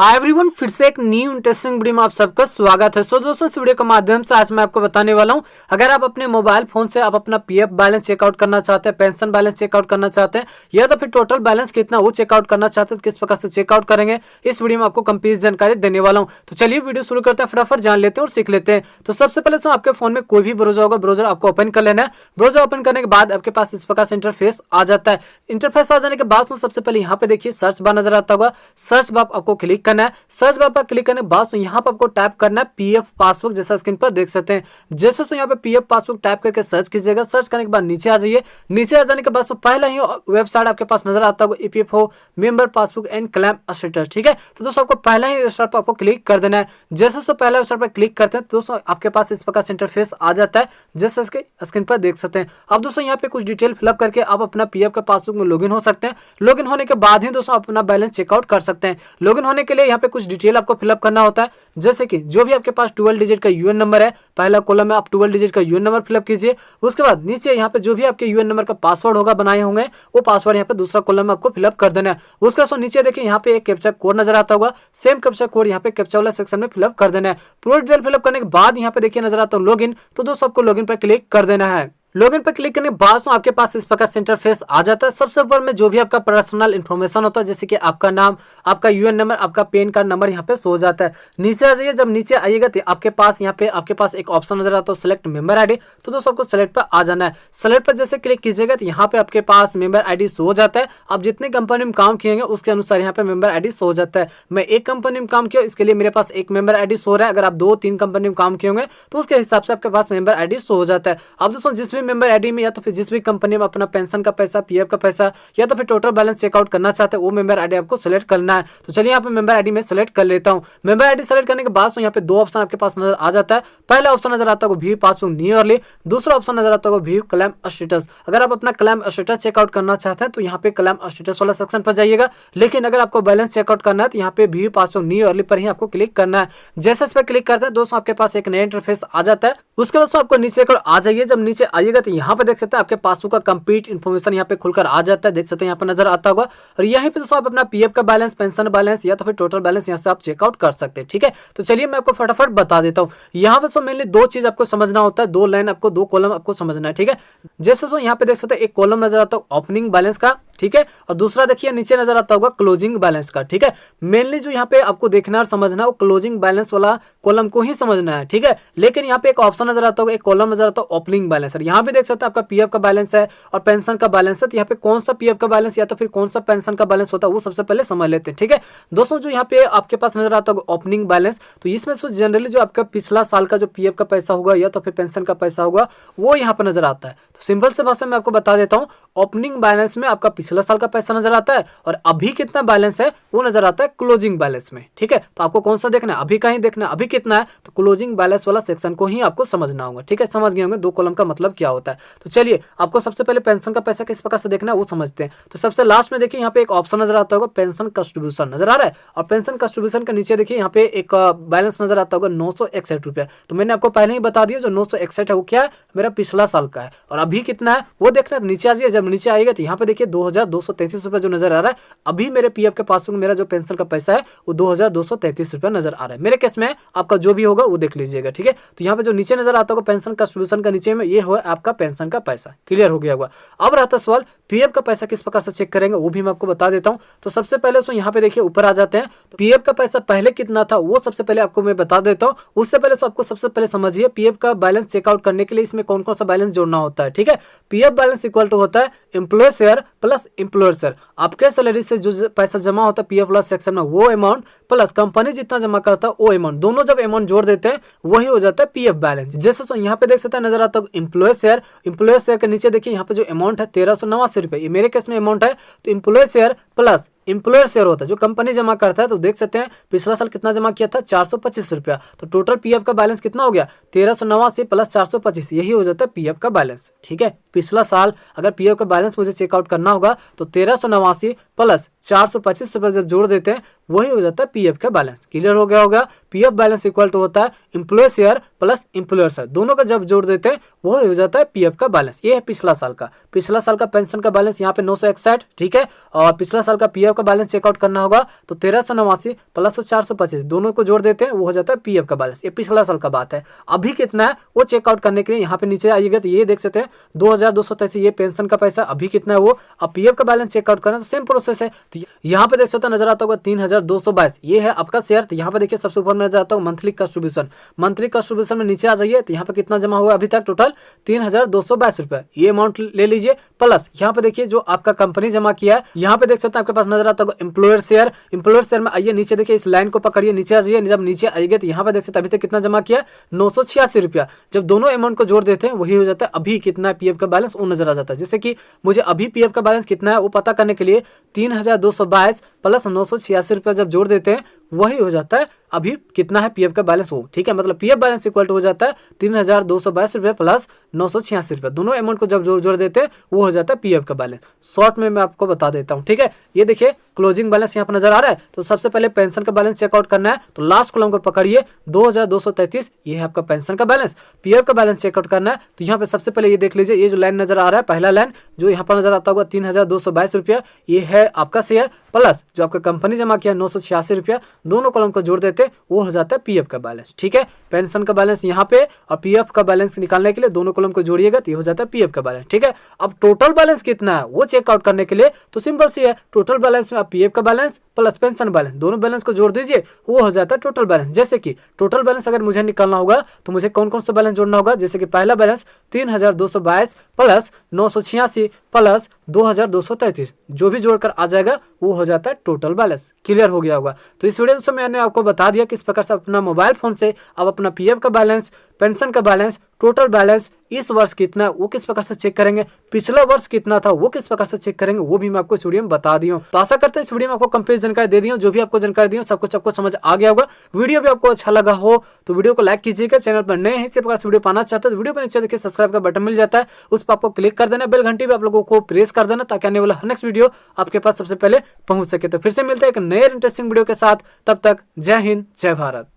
Hi everyone, फिर से एक न्यू इंटरेस्टिंग वीडियो में आप सबका स्वागत है। दोस्तों, इस वीडियो के माध्यम से आज मैं आपको बताने वाला हूं, अगर आप अपने मोबाइल फोन से आप अपना पीएफ बैलेंस चेकआउट करना चाहते हैं, पेंशन बैलेंस चेकआउट करना चाहते हैं या तो फिर टोटल बैलेंस कितना वो चेकआउट करना चाहते हैं, तो किस प्रकार से चेकआउट करेंगे इस वीडियो में आपको कंप्लीट जानकारी देने वाला हूँ। तो चलिए वीडियो शुरू करते हैं, फटाफट जान लेते हैं और सीख लेते हैं। तो सबसे पहले आपके फोन में कोई भी ब्राउजर होगा, ब्राउजर आपको ओपन कर लेना है। ब्राउजर ओपन करने के बाद आपके पास इस प्रकार से इंटरफेस आ जाता है। इंटरफेस आ जाने के बाद सबसे पहले यहाँ पे देखिए सर्च बार नजर आता होगा, सर्च बार आपको क्लिक करना है। सर्च बार पर क्लिक करने के बाद यहाँ पर आपको टाइप करना है पीएफ पासबुक, जैसा स्क्रीन पर देख सकते हैं। जैसे यहाँ पे पीएफ पासबुक टाइप करके सर्च कीजिएगा। सर्च करने के बाद नीचे आ जाइए। नीचे आ जाने के बाद पहला ही वेबसाइट आपके पास नजर आता होगा, EPFO member passbook and claim status. ठीक है, तो दोस्तों आपको पहला ही वेबसाइट पर आपको क्लिक कर देना है। जैसे पहला वेबसाइट पर क्लिक करते हैं तो दोस्तों आपके पास इस प्रकार से इंटरफेस आ जाता है, जैसे इसके स्क्रीन पर देख सकते हैं। अब दोस्तों यहाँ पे कुछ डिटेल फिलअप करके आप अपना पीएफ का पासबुक में लॉगिन हो सकते हैं। लॉगिन होने के बाद ही दोस्तों अपना बैलेंस चेकआउट कर सकते हैं। लॉगिन होने के लिए यहाँ पे कुछ डिटेल आपको फिलअप करना होता है, जैसे कि जो भी आपके पास 12 डिजिट का यूएन नंबर है, पहला कॉलम में आप 12 डिजिट का यूएन नंबर फिलअप कीजिए। उसके बाद नीचे यहाँ पे जो भी आपके यूएन नंबर का पासवर्ड होगा बनाए होंगे, वो पासवर्ड यहाँ पे दूसरा कॉलम में आपको फिलअप कर देना है। उसके बाद नीचे देखिए यहाँ पे एक कैप्चा कोड नजर आता होगा, सेम कैप्चा कोड यहाँ पे कैप्चा वाला सेक्शन में फिलअप कर देना है। पूरा डिटेल फिलअप करने के बाद यहाँ पे देखिए नजर आता है लॉगिन, तो दोस्तों आपको लॉगिन पर क्लिक कर देना है। लॉगिन पर क्लिक करने के बाद आपके पास इस प्रकार से इंटरफेस आ जाता है। सबसे ऊपर में जो भी आपका पर्सनल इंफॉर्मेशन होता है, जैसे कि आपका नाम, आपका यूएन नंबर, आपका पैन कार्ड नंबर यहाँ पे शो हो जाता है। नीचे आ जाइए। जब नीचे आइएगा तो आपके पास यहाँ पे एक ऑप्शन नजर आता है सिलेक्ट मेंबर आईडी, तो दोस्तों आपको सेलेक्ट पर आ जाना है। सेलेक्ट पर जैसे क्लिक कीजिएगा तो यहाँ पे आपके पास मेंबर आईडी शो हो जाता है। आप जितने कंपनी में काम किएंगे उसके अनुसार यहाँ पे मेंबर आईडी शो हो जाता है। मैं एक कंपनी में काम किया, इसके लिए मेरे पास एक मेंबर आईडी शो रहा है। अगर आप 2-3 कंपनी में काम किए होंगे तो उसके हिसाब से आपके पास मेंबर आईडी शो हो जाता है। अब दोस्तों जिस भी मेंबर आईडी में या फिर जिस भी कंपनी में अपना पेंशन का पैसा, पीएफ का पैसा या तो फिर टोटल बैलेंस चेकआउट करना चाहते हैं, वो मेंबर आईडी आपको सेलेक्ट करना है। तो चलिए यहाँ पे मेंबर आईडी में सेलेक्ट कर लेता हूँ। मेंबर आईडी सेलेक्ट करने के बाद यहाँ पे दो ऑप्शन आपके पास नजर आ जाता है। पहला ऑप्शन नजर आता है व्यू पासबुक नियरली, दूसरा ऑप्शन नजर आता है व्यू क्लेम स्टेटस। अगर आप अपना क्लेम स्टेटस चेकआउट करना चाहते हैं तो यहाँ पे क्लेम स्टेटस वाला सेक्शन पर जाइएगा, लेकिन अगर आपको बैलेंस चेकआउट करना है तो यहाँ पे व्यू पासबुक नियरली पर ही आपको क्लिक करना है। जैसे इस पर क्लिक करते हैं दोस्तों आपके पास एक नया इंटरफेस आ जाता है। उसके बाद आपको नीचे आ जाइए। जब नीचे आइएगा तो यहाँ पे देख सकते हैं आपके पासबुक का कंप्लीट इन्फॉर्मेशन यहाँ पे खुलकर आ जाता है, देख सकते हैं यहाँ पे नजर आता होगा। और यहीं पे दोस्तों आप अपना पीएफ का बैलेंस, पेंशन बैलेंस या तो फिर टोटल बैलेंस यहाँ से आप चेकआउट कर सकते हैं। ठीक है, तो चलिए मैं आपको फटाफट बता देता हूँ। यहाँ पे तो मेनली दो चीज आपको समझना होता है, दो लाइन आपको, दो कॉलम आपको समझना है। ठीक है, जैसे तो यहाँ पे देख सकते हैं एक कॉलम नजर आता है ओपनिंग बैलेंस का, ठीक है, और दूसरा देखिए नीचे नजर आता होगा क्लोजिंग बैलेंस का। ठीक है, मेनली जो यहाँ पे आपको देखना और समझना है वो क्लोजिंग बैलेंस वाला कॉलम को ही समझना है। ठीक है, लेकिन यहाँ पे एक ऑप्शन नजर आता होगा, एक कॉलम नजर आता है ओपनिंग बैलेंस। यहाँ पे देख सकते हैं आपका पीएफ का बैलेंस है और पेंशन का बैलेंस है। तो यहाँ पे कौन सा पीएफ का बैलेंस या तो फिर कौन सा पेंशन का बैलेंस होता है वो सबसे पहले समझ लेते हैं। ठीक है दोस्तों, जो यहाँ पे आपके पास नजर आता होगा ओपनिंग बैलेंस, तो इसमें जनरली जो आपका पिछला साल का जो पीएफ का पैसा होगा या तो फिर पेंशन का पैसा होगा वो यहाँ पे नजर आता है। तो सिंपल से भाषा में आपको बता देता हूँ, ओपनिंग बैलेंस में आपका पिछला साल का पैसा नजर आता है और अभी कितना बैलेंस है वो नजर आता है क्लोजिंग बैलेंस में। ठीक है, तो आपको कौन सा देखना है, अभी का ही देखना है। अभी कितना है तो क्लोजिंग बैलेंस वाला सेक्शन को ही आपको समझना होगा। ठीक है, समझ गए होंगे दो कॉलम का मतलब क्या होता है। तो चलिए आपको सबसे पहले पेंशन का पैसा किस प्रकार से देखना है वो समझते हैं। तो सबसे लास्ट में देखिए यहाँ पे एक ऑप्शन नजर आता होगा पेंशन कंट्रीब्यूशन नजर आ रहा है, और पेंशन कंट्रीब्यूशन के नीचे देखिए यहाँ पे एक बैलेंस नजर आता होगा 961 रुपया। तो मैंने आपको पहले ही बता दिया जो 961 है वो क्या है, मेरा पिछला साल का है। और अभी कितना है वो देखना है, नीचे आ जाइए। जब नीचे आएगा तो यहाँ पे देखिए 2233 रुपया जो नजर आ रहा है। अभी मेरे पीएफ के पासबुक मेरा जो पेंशन का पैसा है वो 2233 रुपया नजर आ रहा है। मेरे केस में आपका जो भी होगा वो देख लीजिएगा। ठीक है, तो यहाँ पे जो नीचे नजर आता होगा पेंशन कंट्रीब्यूशन का नीचे में ये हो आपका पेंशन का पैसा। क्लियर हो गया होगा। अब रहता सवाल पीएफ का पैसा किस प्रकार से चेक करेंगे वो भी मैं आपको बता देता हूं। तो सबसे पहले सो यहाँ पे देखिए ऊपर आ जाते हैं, पीएफ का पैसा पहले कितना था वो सबसे पहले आपको मैं बता देता हूं। उससे पहले तो आपको सबसे पहले समझिए पीएफ का बैलेंस चेकआउट करने के लिए इसमें कौन कौन सा बैलेंस जोड़ना होता है। ठीक है, पीएफ बैलेंस इक्वल टू होता है employ share plus employer share. आपके सैलरी से जो पैसा जमा होता है पीएफ प्लस सेक्शन में वो अमाउंट प्लस कंपनी जितना जमा करता है वो अमाउंट, दोनों जब अमाउंट जोड़ देते हैं वही हो जाता है पीएफ बैलेंस। जैसे तो यहाँ पे देख सकते हैं नजर आता है एम्प्लॉय शेयर। एम्प्लॉय शेयर के नीचे देखिए यहाँ पे जो अमाउंट है 1389 रुपए, ये मेरे केस में अमाउंट है। तो employ share plus employer share होता है जो कंपनी जमा करता है। तो देख सकते हैं पिछला साल कितना जमा किया था 425 रुपया। तो टोटल पीएफ का बैलेंस कितना हो गया 1389 प्लस 425, यही हो जाता है पीएफ का बैलेंस। ठीक है, पिछला साल अगर पीएफ का बैलेंस मुझे चेकआउट करना होगा तो 1389 प्लस 425 रुपये जब जोड़ देते हैं वही हो जाता है पीएफ का बैलेंस। क्लियर हो गया होगा। पीएफ बैलेंस इक्वल टू होता है employ share plus employer share, दोनों का जब जोड़ देते हैं वही हो जाता है पीएफ का बैलेंस। ये है पिछला साल का। पिछला साल का पेंशन का बैलेंस यहाँ पे 961, ठीक है। और पिछला साल का पीएफ का बैलेंस चेकआउट करना होगा तो 1389 प्लस 425 दोनों को जोड़ देते हैं वो हो जाता है पीएफ का बैलेंस। ये पिछला साल का बात है। अभी कितना है वो चेकआउट करने के लिए यहाँ पे नीचे आइएगा तो ये देख सकते हैं 2283 ये पेंशन का पैसा। अभी कितना है वो, अब पीएफ का बैलेंस चेकआउट करना तो सेम प्रोसेस है। तो यहाँ पे देख सकते हैं नजर आता होगा 3222 ये है आपका शेयर। तो यहाँ पे देखिए सबसे ऊपर में नजर आता होगा मंथली कंट्रीब्यूशन। मंथली कंट्रीब्यूशन में नीचे आ जाइए तो यहाँ पे कितना जमा हुआ अभी तक टोटल 3222 रुपए ये अमाउंट ले लीजिए। प्लस यहाँ पे देखिए जो आपका कंपनी जमा किया है, यहाँ पे देख सकते हैं आपके पास नजर आता होगा एम्प्लॉयर शेयर। एम्प्लॉयर शेयर में आइए नीचे देखिए इस लाइन को पकड़िए, नीचे आ जाइए। जब नीचे आइए तो यहाँ पे देख सकते हैं अभी तक कितना जमा किया 986 रुपया। जब दोनों अमाउंट को जोड़ देते हैं वही हो जाता है अभी कितना पीएफ का बैलेंस वो नजर आ जाता है। जैसे कि मुझे अभी पीएफ का बैलेंस कितना है वो पता करने के लिए 3222 प्लस 986 रुपया जब जोड़ देते हैं वही हो जाता है अभी कितना है पीएफ का बैलेंस वो, ठीक है। मतलब पीएफ बैलेंस इक्वल टू हो जाता है 3222 रुपये प्लस 986 रुपये, दोनों अमाउंट को जब जोड़ देते हैं वो हो जाता है पीएफ का बैलेंस। शॉर्ट में मैं आपको बता देता हूँ, ठीक है। ये देखिए क्लोजिंग बैलेंस यहाँ पर नजर आ रहा है। तो सबसे पहले पेंशन का बैलेंस चेकआउट करना है तो लास्ट कॉलम को पकड़िए 2233 ये है आपका पेंशन का बैलेंस। पीएफ का बैलेंस चेकआउट करना है तो यहाँ पे सबसे पहले ये देख लीजिए ये जो लाइन नजर आ रहा है पहला लाइन जो यहाँ पर नजर आता होगा 3222 रुपया ये है आपका शेयर प्लस जो आपका कंपनी जमा किया 986 रुपया, दोनों कॉलम को जोड़ देते वो हो जाता है पीएफ का बैलेंस, ठीक है। पेंशन का बैलेंस यहाँ पे और पीएफ का बैलेंस निकालने के लिए दोनों कॉलम को जोड़िएगा तो ये हो जाता है पीएफ का बैलेंस, ठीक है। अब टोटल बैलेंस कितना है वो चेकआउट करने के लिए तो सिंपल सी है, टोटल बैलेंस में आप पीएफ का बैलेंस प्लस पेंशन बैलेंस दोनों बैलेंस को जोड़ दीजिए वो हो जाता है टोटल बैलेंस। जैसे कि टोटल बैलेंस अगर मुझे निकालना होगा तो मुझे कौन कौन सा बैलेंस जोड़ना होगा, जैसे कि पहला बैलेंस 3222 प्लस 986 प्लस 2233 जो भी जोड़कर आ जाएगा वो हो जाता है टोटल बैलेंस। क्लियर हो गया होगा। तो इस वीडियो में मैंने आपको बता दिया किस प्रकार से अपना मोबाइल फोन से आप अपना पीएफ का बैलेंस, पेंशन का बैलेंस, टोटल बैलेंस इस वर्ष कितना है वो किस प्रकार से चेक करेंगे, पिछला वर्ष कितना था वो किस प्रकार से चेक करेंगे, वो भी मैं आपको इस वीडियो में बता दी हूँ। तो आशा करते हैं इस वीडियो में आपको कंप्लीट जानकारी दे दी हूँ। जो भी आपको जानकारी दी हूँ सब कुछ आपको समझ आ गया होगा। वीडियो भी आपको अच्छा लगा हो तो वीडियो को लाइक कीजिएगा। चैनल पर नए हैं इसी प्रकार से वीडियो पाना चाहते हैं तो वीडियो को नीचे देखिए सब्सक्राइब का बटन मिल जाता है, उस पर आपको क्लिक कर देना, बेल घंटी भी आप लोगों को प्रेस कर देना ताकि आने वाला नेक्स्ट वीडियो आपके पास सबसे पहले पहुंच सके। तो फिर से मिलते हैं एक नए इंटरेस्टिंग वीडियो के साथ, तब तक जय हिंद जय भारत।